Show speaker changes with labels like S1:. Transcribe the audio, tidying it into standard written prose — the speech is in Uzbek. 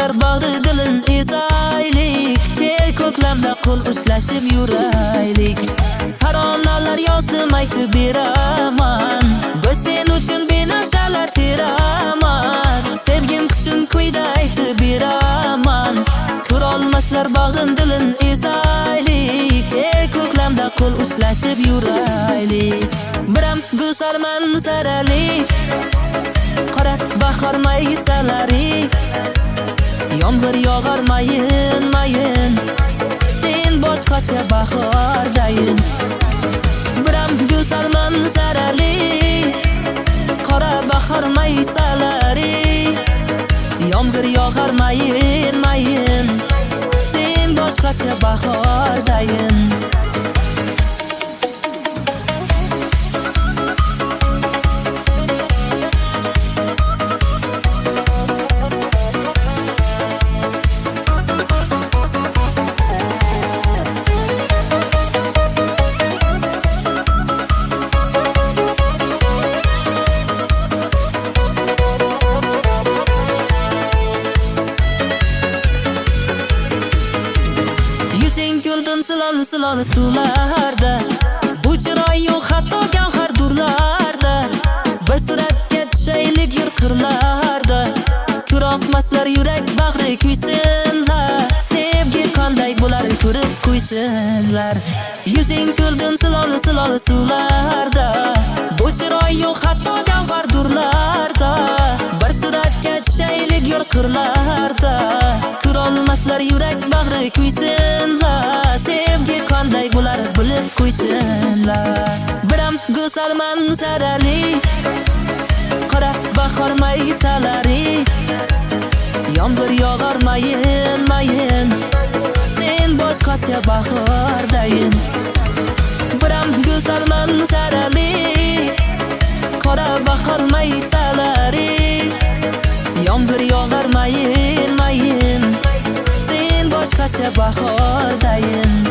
S1: Torolmaslar bag'ri dilin ezaylik. Kel ko'klamda qo'l ushlashib yuraylik. Taronalar yozdim aytib beraman, biz sen uchun benafshalar teraman. Sevgim kuchun kuyda aytib beraman. Torolmaslar bag'rin dilin ezaylik. Kel ko'klamda qo'l ushlashib yuraylik. Biram go'zal manzarali qora bahor maysalari, yomg'ir yog'ar mayin mayin, sen boshqacha bahordayin. Biram go'zal manzarali qora bahor maysalari, yomg'ir yog'ar mayin mayin, sen boshqacha bahordayin. Silon suvlarda, bu chiroy yo'q hatto gavhar durlarda. Bir suratga tushaylik yurqirlarda, ko'roqmaslar yurak bag'ri kuysinlar. Sevgi qanday bo'lar ko'rib qo'ysinlar. Yuzing kuldim silon suvlarda, bu chiroy yo'q hatto gavhar durlarda. Bir suratga tushaylik yurqirlarda, ko'rolmaslar yurak bag'ri kuysinlar. Sevgi qanday bo'lar bilib qo'ysinlar. Biram go'zal manzarali qora bahor maysalari, yomg'ir yog'ar mayin mayin, sen boshqacha bahordayin. Biram go'zal manzarali qora bahor maysalari, yomg'ir yog'ar mayin mayin, sen boshqacha bahordayin.